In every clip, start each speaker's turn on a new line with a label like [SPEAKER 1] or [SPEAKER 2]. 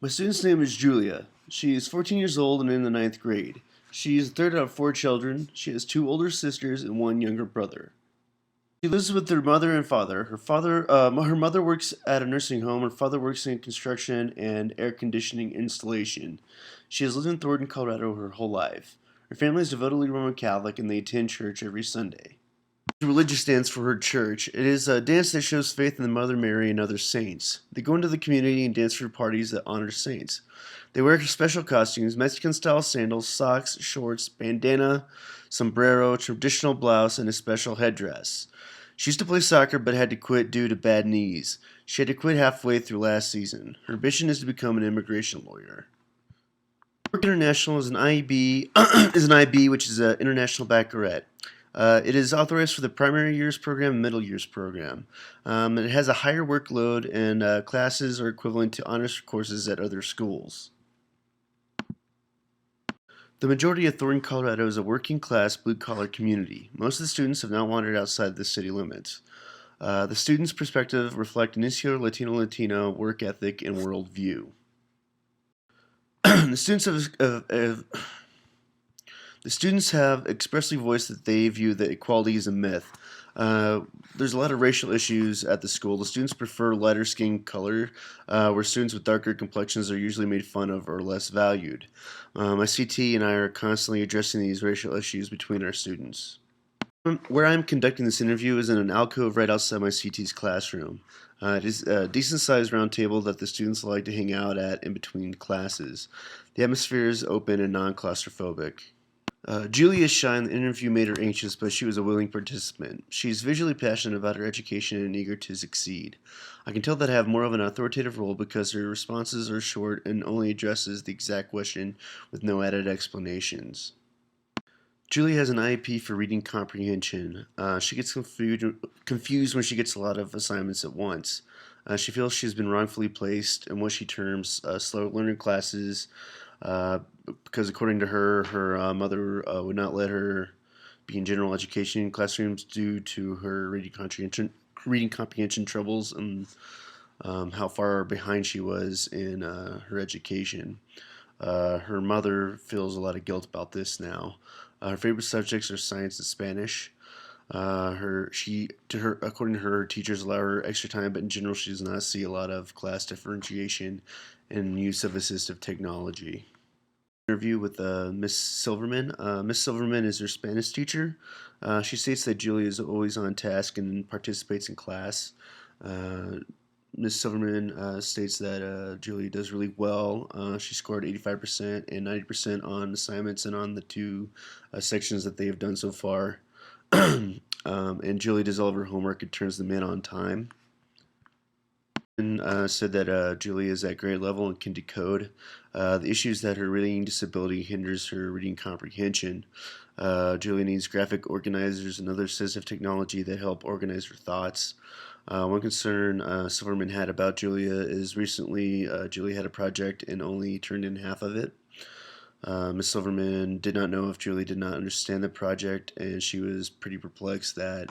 [SPEAKER 1] My student's name is Julia. She is 14 years old and in the ninth grade. She is the third out of four children. She has two older sisters and one younger brother. She lives with her mother and father. Her mother works at a nursing home. Her father works in construction and air conditioning installation. She has lived in Thornton, Colorado her whole life. Her family is devotedly Roman Catholic and they attend church every Sunday. Religious dance for her church. It is a dance that shows faith in the Mother Mary and other saints. They go into the community and dance for parties that honor saints. They wear special costumes, Mexican-style sandals, socks, shorts, bandana, sombrero, traditional blouse, and a special headdress. She used to play soccer but had to quit due to bad knees. She had to quit halfway through last season. Her ambition is to become an immigration lawyer. Work International is an IB, which is an international baccalaureate. It is authorized for the primary years program and middle years program. It has a higher workload, and classes are equivalent to honors courses at other schools. The majority of Thornton, Colorado is a working class, blue collar community. Most of the students have not wandered outside the city limits. The students' perspective reflect an insular Latino work ethic and worldview. the students have The students have expressly voiced that they view that equality is a myth. There's a lot of racial issues at the school. The students prefer lighter skin color, where students with darker complexions are usually made fun of or less valued. My CT and I are constantly addressing these racial issues between our students. Where I'm conducting this interview is in an alcove right outside my CT's classroom. It is a decent-sized round table that the students like to hang out at in between classes. The atmosphere is open and non-claustrophobic. Julie is shy and the interview made her anxious, but she was a willing participant. She's visually passionate about her education and eager to succeed. I can tell that I have more of an authoritative role because her responses are short and only addresses the exact question with no added explanations. Julie has an IEP for reading comprehension. She gets confused when she gets a lot of assignments at once. She feels she's been wrongfully placed in what she terms slow learner classes because, according to her, her mother would not let her be in general education classrooms due to her reading comprehension troubles and how far behind she was in her education. Her mother feels a lot of guilt about this now. Her favorite subjects are science and Spanish. According to her, teachers allow her extra time, but in general, she does not see a lot of class differentiation and use of assistive technology. Interview with Miss Silverman. Miss Silverman is her Spanish teacher. She states that Julie is always on task and participates in class. Uh, Miss Silverman states that Julie does really well. She scored 85% and 90% on assignments and on the two sections that they have done so far. And Julie does all of her homework and turns them in on time. And said that Julie is at grade level and can decode. The issue is that her reading disability hinders her reading comprehension. Julie needs graphic organizers and other assistive technology that help organize her thoughts. One concern Silverman had about Julia is recently Julie had a project and only turned in half of it. Miss Silverman did not know if Julie did not understand the project, and she was pretty perplexed that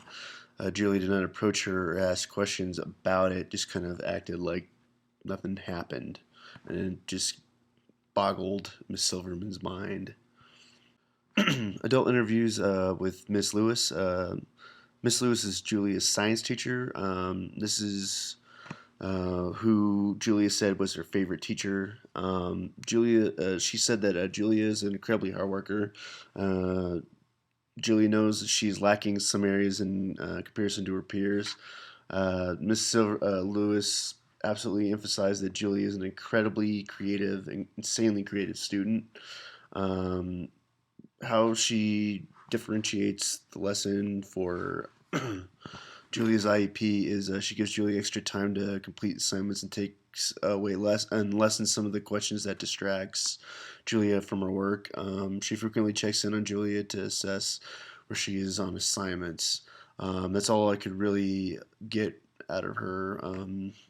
[SPEAKER 1] Julie did not approach her or ask questions about it, just kind of acted like nothing happened, and it just boggled Miss Silverman's mind. Adult interviews with Miss Lewis. Miss Lewis is Julia's science teacher. This is who Julia said was her favorite teacher. She said that Julia is an incredibly hard worker. Julia knows she's lacking some areas in comparison to her peers. Lewis absolutely emphasized that Julia is an incredibly creative, insanely creative student. Um, how she differentiates the lesson for Julia's IEP is she gives Julia extra time to complete assignments and takes away lessens some of the questions that distracts Julia from her work. She frequently checks in on Julia to assess where she is on assignments. That's all I could really get out of her.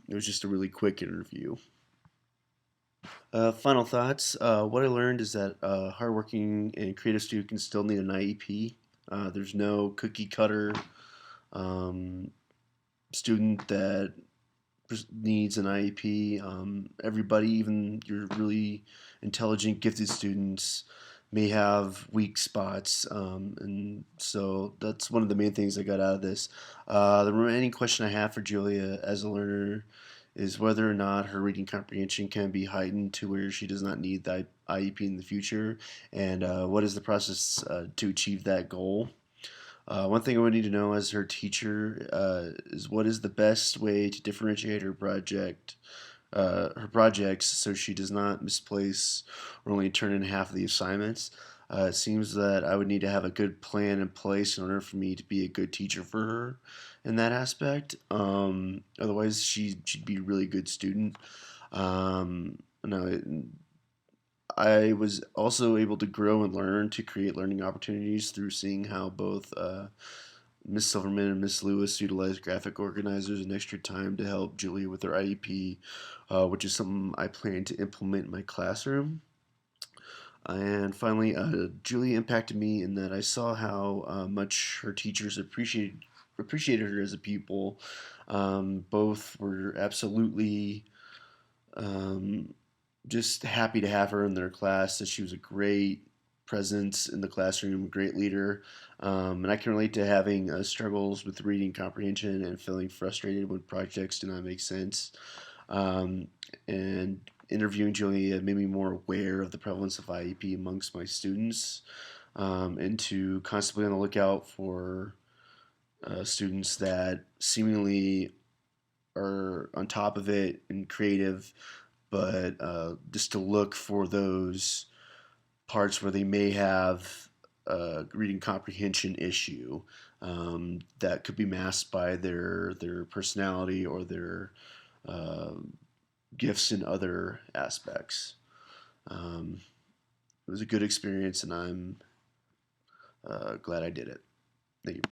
[SPEAKER 1] It was just a really quick interview. Final thoughts. What I learned is that hardworking and creative student can still need an IEP. There's no cookie cutter um, student that needs an IEP. Everybody, even your really intelligent, gifted students, may have weak spots, and so that's one of the main things I got out of this. The remaining question I have for Julia as a learner is whether or not her reading comprehension can be heightened to where she does not need the IEP in the future, and what is the process to achieve that goal. One thing I would need to know as her teacher is what is the best way to differentiate her projects, so she does not misplace or only turn in half of the assignments. It seems that I would need to have a good plan in place in order for me to be a good teacher for her in that aspect. Otherwise, she'd be a really good student. No, I was also able to grow and learn to create learning opportunities through seeing how both Miss Silverman and Miss Lewis utilized graphic organizers and extra time to help Julia with her IEP, which is something I plan to implement in my classroom. And finally, Julia impacted me in that I saw how much her teachers appreciated her as a pupil. Both were absolutely um, just happy to have her in their class. That she was a great presence in the classroom, a great leader, and I can relate to having struggles with reading comprehension and feeling frustrated when projects do not make sense. Um, and interviewing Julia made me more aware of the prevalence of IEP amongst my students, and to constantly on the lookout for students that seemingly are on top of it and creative, but just to look for those parts where they may have a reading comprehension issue that could be masked by their personality or their uh, gifts in other aspects. Um, it was a good experience, and I'm glad I did it. Thank you.